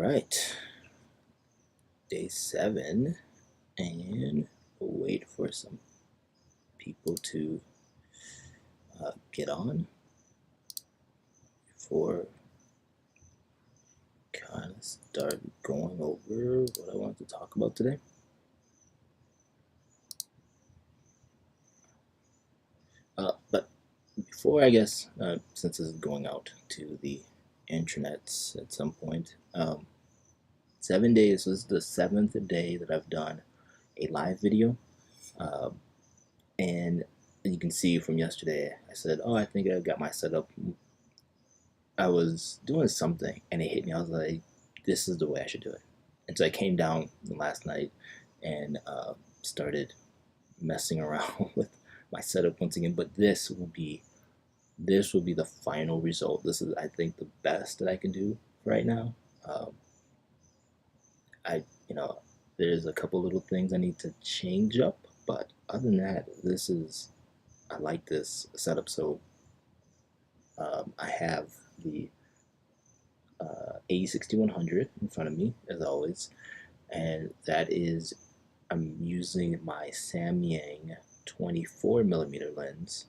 right, day 7, and we'll wait for some people to get on before kind of start going over what I want to talk about today. But before, I guess, since this is going out to the intranets at some point, 7 days, this is the 7th day that I've done a live video. Um, and you can see from yesterday, I said, oh, I think I got my setup. I was doing something and it hit me. I was like, this is the way I should do it. And so I came down last night and started messing around with my setup once again. But this will be the final result. This is, I think, the best that I can do right now. Um, I there's a couple little things I need to change up, but other than that, I like this setup. So I have the AE6100 in front of me as always, and that is, I'm using my Samyang 24mm lens,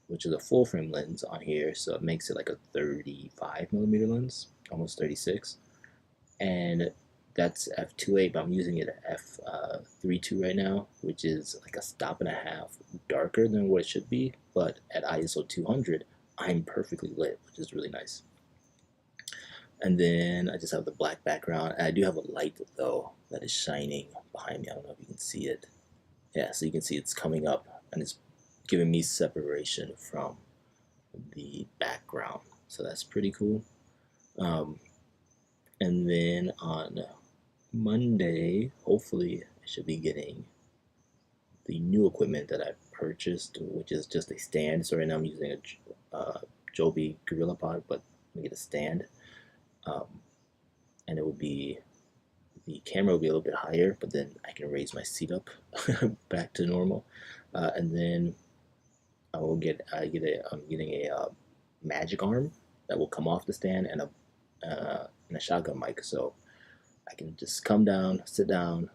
which is a full frame lens on here, so it makes it like a 35mm lens, almost 36, and that's f2.8, but I'm using it at f3.2 right now, which is like a stop and a half darker than what it should be, but at ISO 200 I'm perfectly lit, which is really nice. And then I just have the black background, and I do have a light though that is shining behind me. I don't know if you can see it. Yeah, so you can see it's coming up and it's giving me separation from the background, so that's pretty cool. And then on Monday, hopefully I should be getting the new equipment that I purchased, which is just a stand. So right now I'm using a Joby GorillaPod, but I'm gonna get a stand, and it will be, the camera will be a little bit higher, but then I can raise my seat up back to normal, and then I'm getting a magic arm that will come off the stand, and a shotgun mic, so I can just come down, sit down,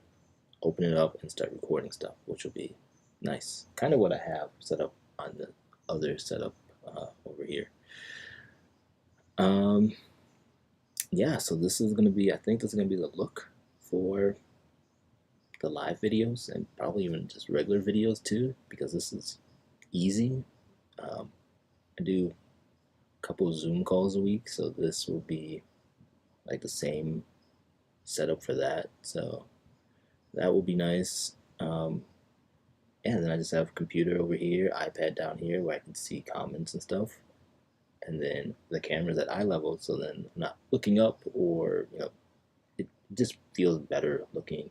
open it up, and start recording stuff, which will be nice. Kind of what I have set up on the other setup over here. Yeah, so this is gonna be, I think this is gonna be the look for the live videos, and probably even just regular videos too, because this is easy. I do a couple of Zoom calls a week, so this will be like the same setup for that, so that will be nice. And then I just have a computer over here, iPad down here where I can see comments and stuff, and then the camera's at eye level, so then I'm not looking up, or it just feels better looking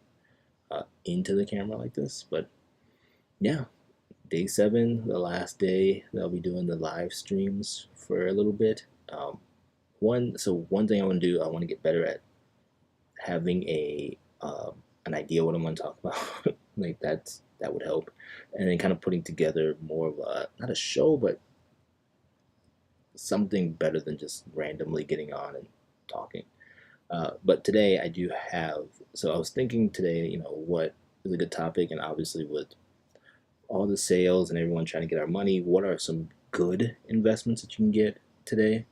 into the camera like this. But yeah, day 7, the last day that I'll be doing the live streams for a little bit. One thing I want to do, I want to get better at having an idea what I'm going to talk about. Like that would help, and then kind of putting together more of a, not a show, but something better than just randomly getting on and talking. But today I do have, so I was thinking today, what is a good topic, and obviously with all the sales and everyone trying to get our money, what are some good investments that you can get today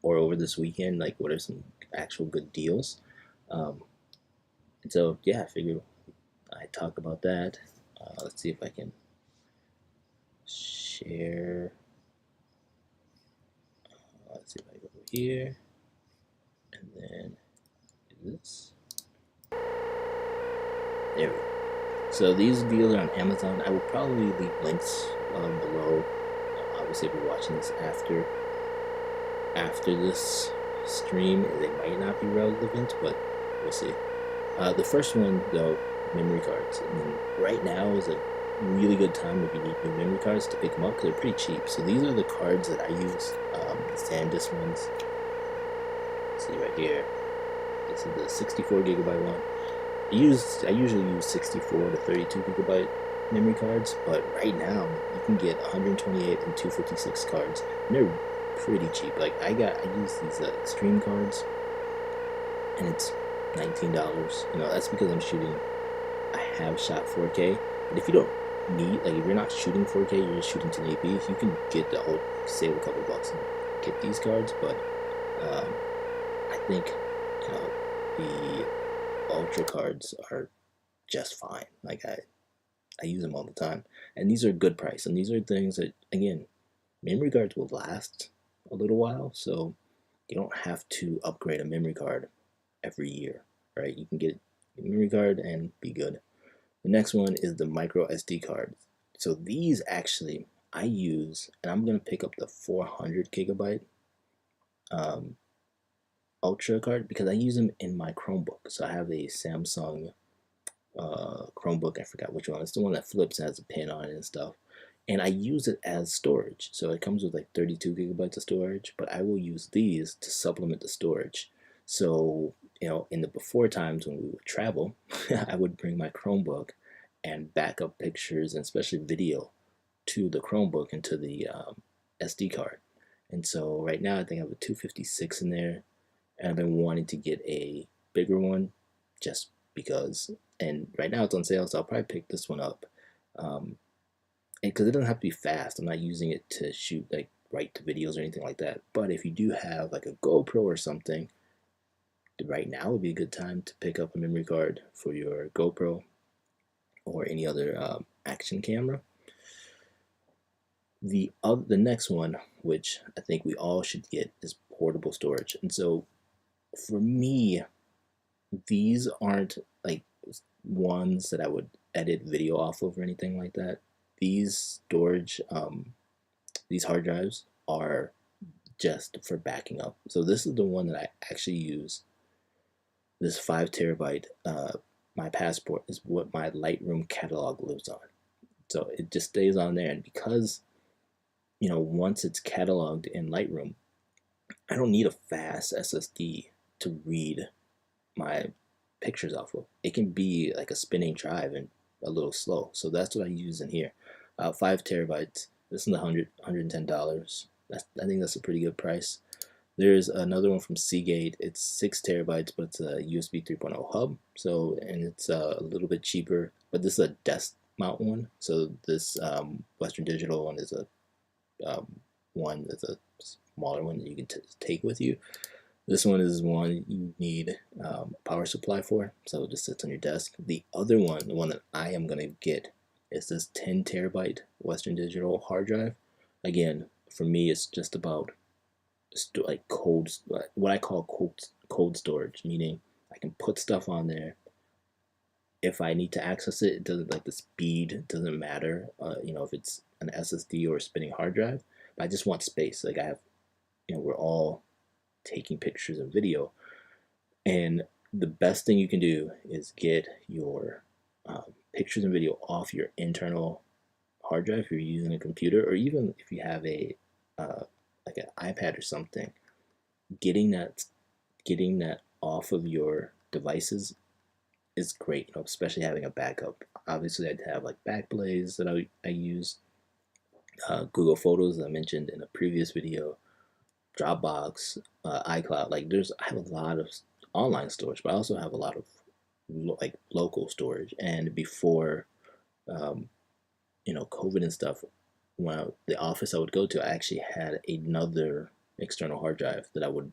or over this weekend? Like, what are some actual good deals? And so, yeah, I figure I talk about that. Let's see if I can share. Let's see if I go over here, and then do this. There we go. So these deals are on Amazon. I will probably leave links below. Obviously, if you're watching this after this stream, they might not be relevant, but we'll see. The first one, though, memory cards. I mean, right now is a really good time if you need new memory cards to pick them up, because they're pretty cheap. So these are the cards that I use, the SanDisk ones. See right here. This is the 64 gigabyte one. I usually use 64 to 32 gigabyte memory cards, but right now you can get 128 and 256 cards, and they're pretty cheap. Like I use these Extreme cards, and it's $19. You know, that's because I have shot 4K, but if you don't need, like, if you're not shooting 4K, you're just shooting 1080p, you can get the whole, save a couple bucks and get these cards. But um, I think, you know, the Ultra cards are just fine. Like, I use them all the time, and these are good price, and these are things that, again, memory cards will last a little while, so you don't have to upgrade a memory card every year, right? You can get a memory card and be good. The next one is the micro SD cards. So these actually I use, and I'm gonna pick up the 400 gigabyte um, Ultra card because I use them in my Chromebook. So I have a Samsung Chromebook. I forgot which one. It's the one that flips, has a pin on it and stuff. And I use it as storage. So it comes with like 32 gigabytes of storage, but I will use these to supplement the storage. So, you know, in the before times when we would travel, I would bring my Chromebook and back up pictures and especially video to the Chromebook and to the SD card. And so right now I think I have a 256 in there, and I've been wanting to get a bigger one just because. And right now it's on sale, so I'll probably pick this one up. Um, and because it doesn't have to be fast, I'm not using it to shoot like right to videos or anything like that. But if you do have like a GoPro or something, right now would be a good time to pick up a memory card for your GoPro or any other action camera. The next one, which I think we all should get, is portable storage. And so for me, these aren't like ones that I would edit video off of or anything like that. These storage, these hard drives are just for backing up. So this is the one that I actually use. This 5 terabyte, my passport is what my Lightroom catalog lives on. So it just stays on there, and because, you know, once it's cataloged in Lightroom, I don't need a fast SSD to read my pictures off of. It can be like a spinning drive and a little slow. So that's what I use in here. 5 terabytes. This is $110. I think that's a pretty good price. There's another one from Seagate. It's 6 terabytes, but it's a USB 3.0 hub. So, and it's a little bit cheaper, but this is a desk mount one. So this Western Digital one is a one that's a smaller one that you can take with you. This one is one you need a power supply for, so it just sits on your desk. The other one, the one that I am going to get, is this 10 terabyte Western Digital hard drive. Again, for me, it's just about like what I call cold storage, meaning I can put stuff on there. If I need to access it, it doesn't, like, the speed doesn't matter. You know, if it's an SSD or a spinning hard drive, but I just want space. Like, I have, you know, we're all taking pictures and video, and the best thing you can do is get your pictures and video off your internal hard drive if you're using a computer, or even if you have a like an iPad or something. Getting that off of your devices is great, you know, especially having a backup. Obviously, I'd have like Backblaze that I use, Google Photos that I mentioned in a previous video, Dropbox, iCloud. Like, I have a lot of online storage, but I also have a lot of like local storage. And before, um, you know, COVID and stuff, the office I would go to, I actually had another external hard drive that I would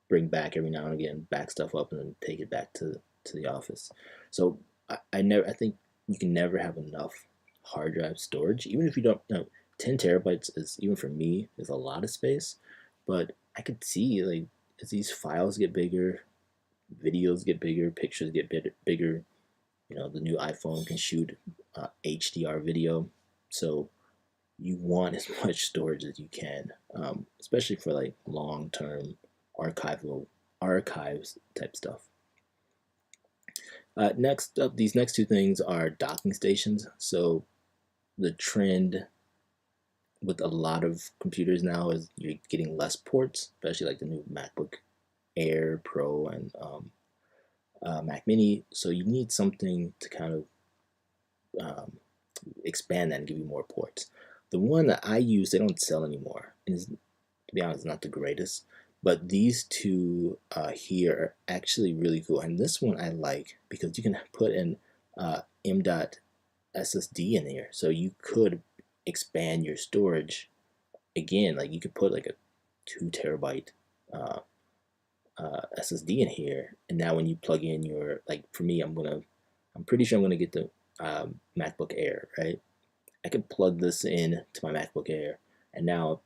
bring back every now and again, back stuff up, and then take it back to the office. So I think you can never have enough hard drive storage, even if you don't. You know, 10 terabytes is, even for me, is a lot of space, but I could see, like, as these files get bigger, videos get bigger, pictures get bigger. You know, the new iPhone can shoot HDR video, so you want as much storage as you can, especially for like long-term archives type stuff. Next up, these next two things are docking stations. So the trend with a lot of computers now is you're getting less ports, especially like the new MacBook Air Pro and Mac Mini. So you need something to kind of um, expand that and give you more ports. The one that I use, they don't sell anymore, and is, to be honest, not the greatest. But these two here are actually really cool, and this one I like because you can put an M.2 SSD in here, so you could expand your storage again. Like you could put like a 2 terabyte uh, SSD in here, and now when you plug in your, like for me, I'm pretty sure I'm gonna get the MacBook Air, right? I could plug this in to my MacBook Air, and now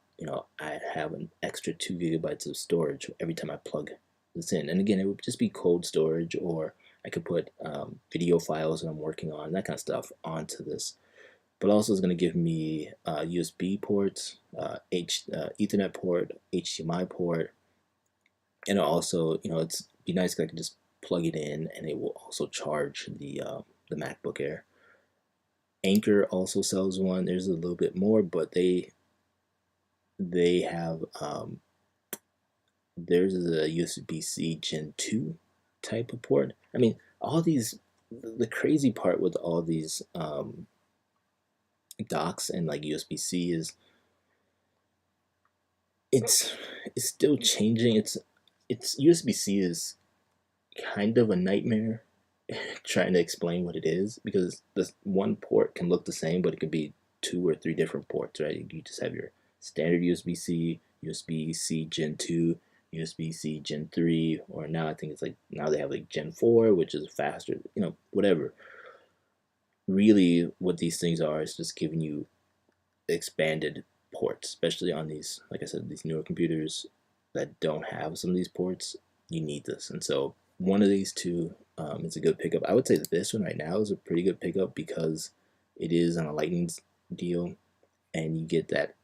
I have an extra 2 gigabytes of storage every time I plug this in. And again, it would just be cold storage, or I could put video files that I'm working on, that kind of stuff, onto this. But also, it's going to give me USB ports, Ethernet port, HDMI port, and also, it's be nice if I could just plug it in, and it will also charge the MacBook Air. Anker also sells one. There's a little bit more, but they have there's a USB-C Gen 2 type of port. I mean, all these, the crazy part with all these docks and like USB-C is it's still changing. It's USB-C is kind of a nightmare trying to explain what it is, because this one port can look the same, but it could be 2 or 3 different ports, right? You just have your standard USB-C, USB-C Gen 2, USB-C Gen 3, or now I think it's like, now they have like Gen 4, which is faster, whatever. Really, what these things are is just giving you expanded ports, especially on these, like I said, these newer computers that don't have some of these ports. You need this, and so one of these two is a good pickup. I would say that this one right now is a pretty good pickup because it is on a Lightning deal, and you get that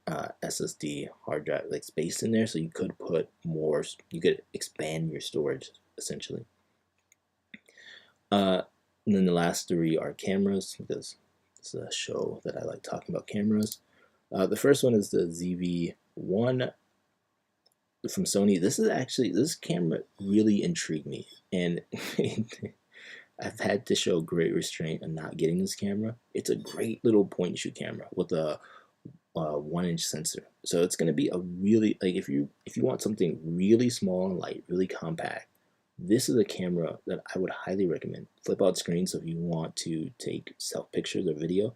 SSD hard drive like space in there, so you could put more. You could expand your storage essentially. And then the last three are cameras, because it's a show that I like talking about cameras. The first one is the ZV-1 from Sony. This camera really intrigued me, and I've had to show great restraint on not getting this camera. It's a great little point and shoot camera with a 1-inch sensor. So it's going to be a really, like, if you want something really small and light, really compact, this is a camera that I would highly recommend. Flip out screen, so if you want to take self pictures or video,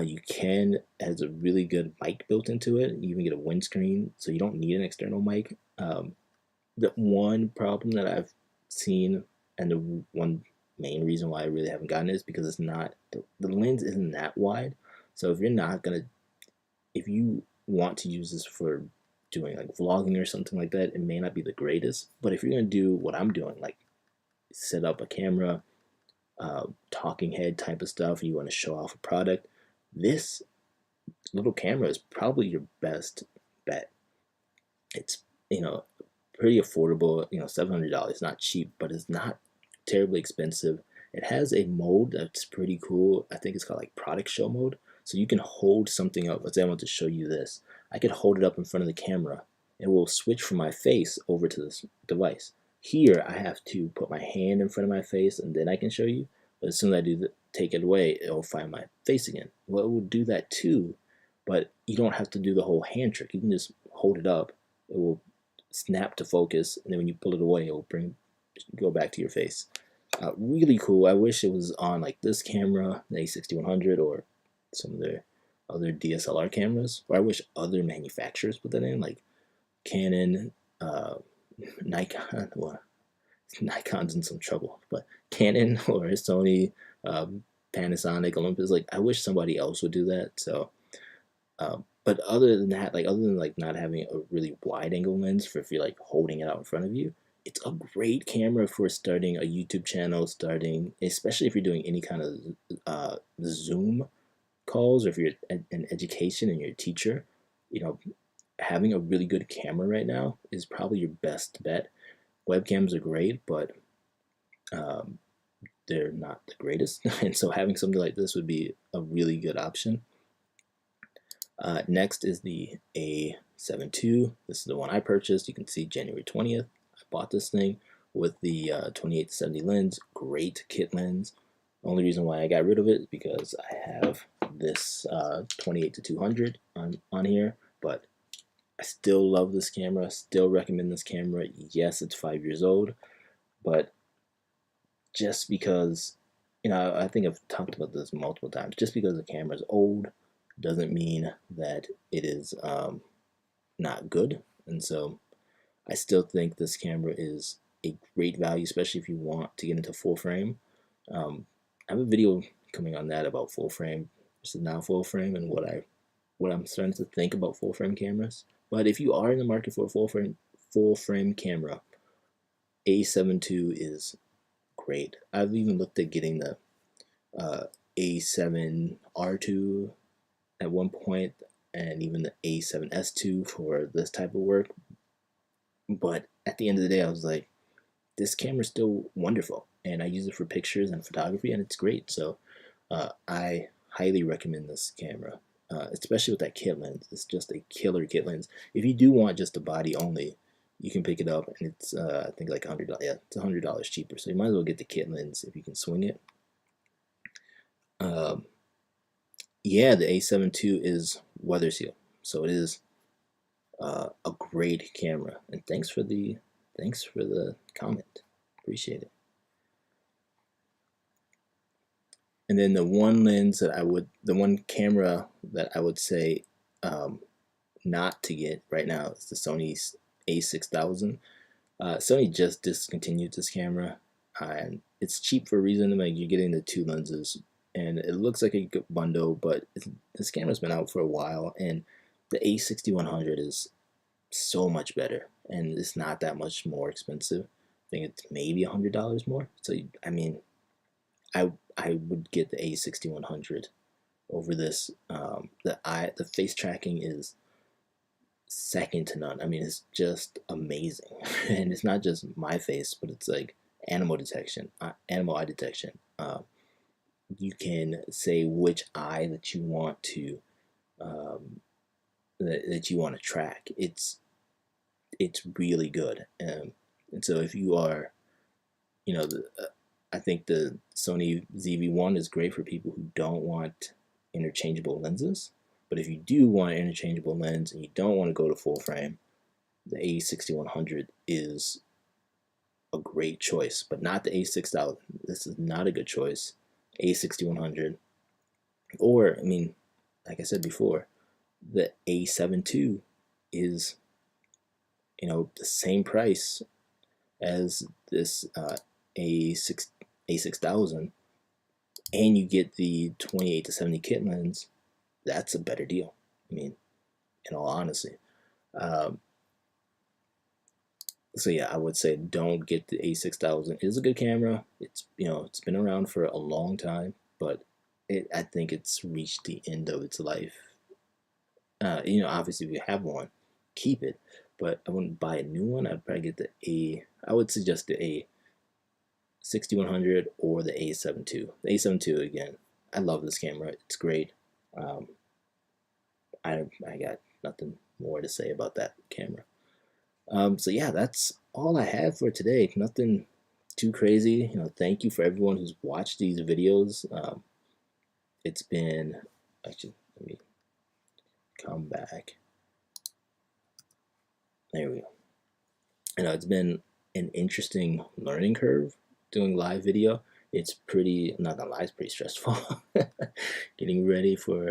you can. It has a really good mic built into it. You even get a windscreen, so you don't need an external mic. The one problem that I've seen, and the one main reason why I really haven't gotten it, is because it's not, the lens isn't that wide. So if you're not gonna, if you want to use this for doing like vlogging or something like that, it may not be the greatest. But if you're gonna do what I'm doing, like set up a camera, talking head type of stuff, and you want to show off a product, this little camera is probably your best bet. It's pretty affordable. $700, not cheap, but it's not terribly expensive. It has a mode that's pretty cool. I think it's called like product show mode. So you can hold something up. Let's say I want to show you this. I could hold it up in front of the camera. It will switch from my face over to this device. Here, I have to put my hand in front of my face, and then I can show you. But as soon as I do take it away, it'll find my face again. Well, it will do that too, but you don't have to do the whole hand trick. You can just hold it up. It will snap to focus, and then when you pull it away, it will go back to your face. Really cool. I wish it was on like this camera, the A6100, or some of their other DSLR cameras. Or I wish other manufacturers put that in, like Canon, Nikon. Well, Nikon's in some trouble, but Canon or Sony, Panasonic, Olympus. Like, I wish somebody else would do that. So, but other than that, like, other than like not having a really wide angle lens for if you're like holding it out in front of you, it's a great camera for starting a YouTube channel, especially if you're doing any kind of Zoom calls, or if you're in education and you're a teacher. Having a really good camera right now is probably your best bet. Webcams are great, but they're not the greatest, and so having something like this would be a really good option. Next is the A7 II. This is the one I purchased. You can see January 20th. I bought this thing with the 28-70 lens. Great kit lens. The only reason why I got rid of it is because I have this 28-200 on here, but I still love this camera, still recommend this camera. Yes, it's 5 years old, but just because, I think I've talked about this multiple times, just because the camera is old doesn't mean that it is not good. And so I still think this camera is a great value, especially if you want to get into full frame. I have a video coming on that about full frame versus not full frame and what I'm starting to think about full frame cameras. But if you are in the market for a full frame camera, A7 II is great. I've even looked at getting the A7R2 at one point, and even the A7S II for this type of work. But at the end of the day, I was like, this camera's still wonderful, and I use it for pictures and photography, and it's great. So I highly recommend this camera, especially with that kit lens. It's just a killer kit lens. If you do want just a body only, you can pick it up, and it's I think like $100. Yeah, it's $100 cheaper. So you might as well get the kit lens if you can swing it. Um, yeah, the A7 II is weather seal, so it is a great camera. And thanks for the comment. Appreciate it. And then the one camera that I would say not to get right now is the Sony's A6000. Sony just discontinued this camera, and it's cheap for a reason. Like, you're getting the two lenses, and it looks like a good bundle, but this camera's been out for a while, and the A6100 is so much better, and it's not that much more expensive. I think it's maybe $100 more. So I mean, I would get the A6100 over this. The face tracking is second to none. I mean, it's just amazing, and it's not just my face, but it's like animal eye detection. You can say which eye that you want to um, that you want to track. It's really good, and so if you are, I think the Sony ZV-1 is great for people who don't want interchangeable lenses. But if you do want an interchangeable lens and you don't want to go to full frame, the A6100 is a great choice, but not the A6000. This is not a good choice. A6100, or I mean, like I said before, the A7 II is the same price as this A6000, and you get the 28 to 70 kit lens. That's a better deal. I mean, in all honesty. Um, so yeah, I would say don't get the A6000. It is a good camera. It's been around for a long time, but I think it's reached the end of its life. Obviously if you have one, keep it, but I wouldn't buy a new one. I'd probably get I would suggest the A6100 or the A7 II. The A7 II, again, I love this camera. It's great. Um, I got nothing more to say about that camera. So yeah, that's all I have for today. Nothing too crazy. Thank you for everyone who's watched these videos. It's been, actually, let me come back. There we go. It's been an interesting learning curve doing live video. It's pretty, I'm not gonna lie, it's pretty stressful getting ready for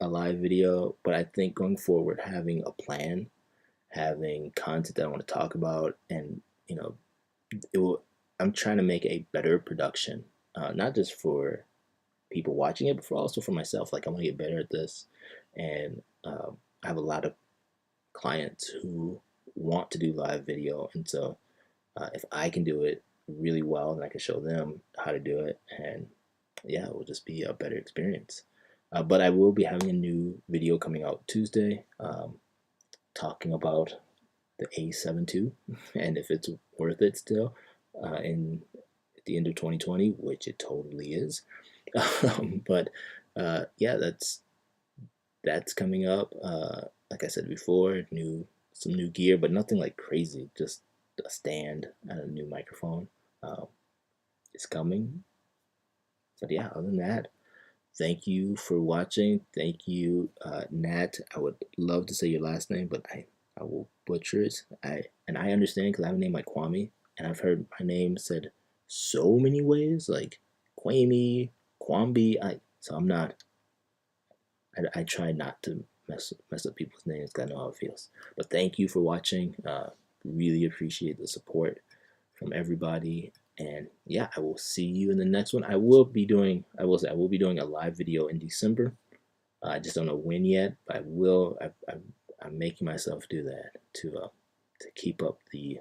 a live video. But I think going forward, having a plan, having content that I want to talk about, and I'm trying to make a better production, not just for people watching it, but also for myself. Like, I want to get better at this, and I have a lot of clients who want to do live video, and so if I can do it really well, then I can show them how to do it, and yeah, it will just be a better experience. But I will be having a new video coming out Tuesday, talking about the A7 II and if it's worth it still in at the end of 2020, which it totally is. But yeah, that's coming up. Like I said before, some new gear, but nothing like crazy. Just a stand and a new microphone is coming. But yeah, other than that, Thank you for watching. Thank you, Nat. I would love to say your last name, but I will butcher it. I understand because I have a name like Kwame, and I've heard my name said so many ways, like Kwame, Kwambi. So I'm not. I try not to mess up people's names because I know how it feels. But thank you for watching. Really appreciate the support from everybody. And yeah, I will see you in the next one. I will be doing. I will say I will be doing a live video in December. I just don't know when yet, but I will. I'm making myself do that to keep up the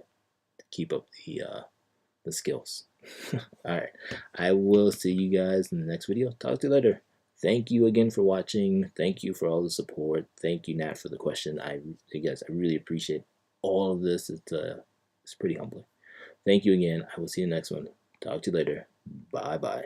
skills. All right. I will see you guys in the next video. Talk to you later. Thank you again for watching. Thank you for all the support. Thank you, Nat, for the question. I really appreciate all of this. It's pretty humbling. Thank you again. I will see you next one. Talk to you later. Bye bye.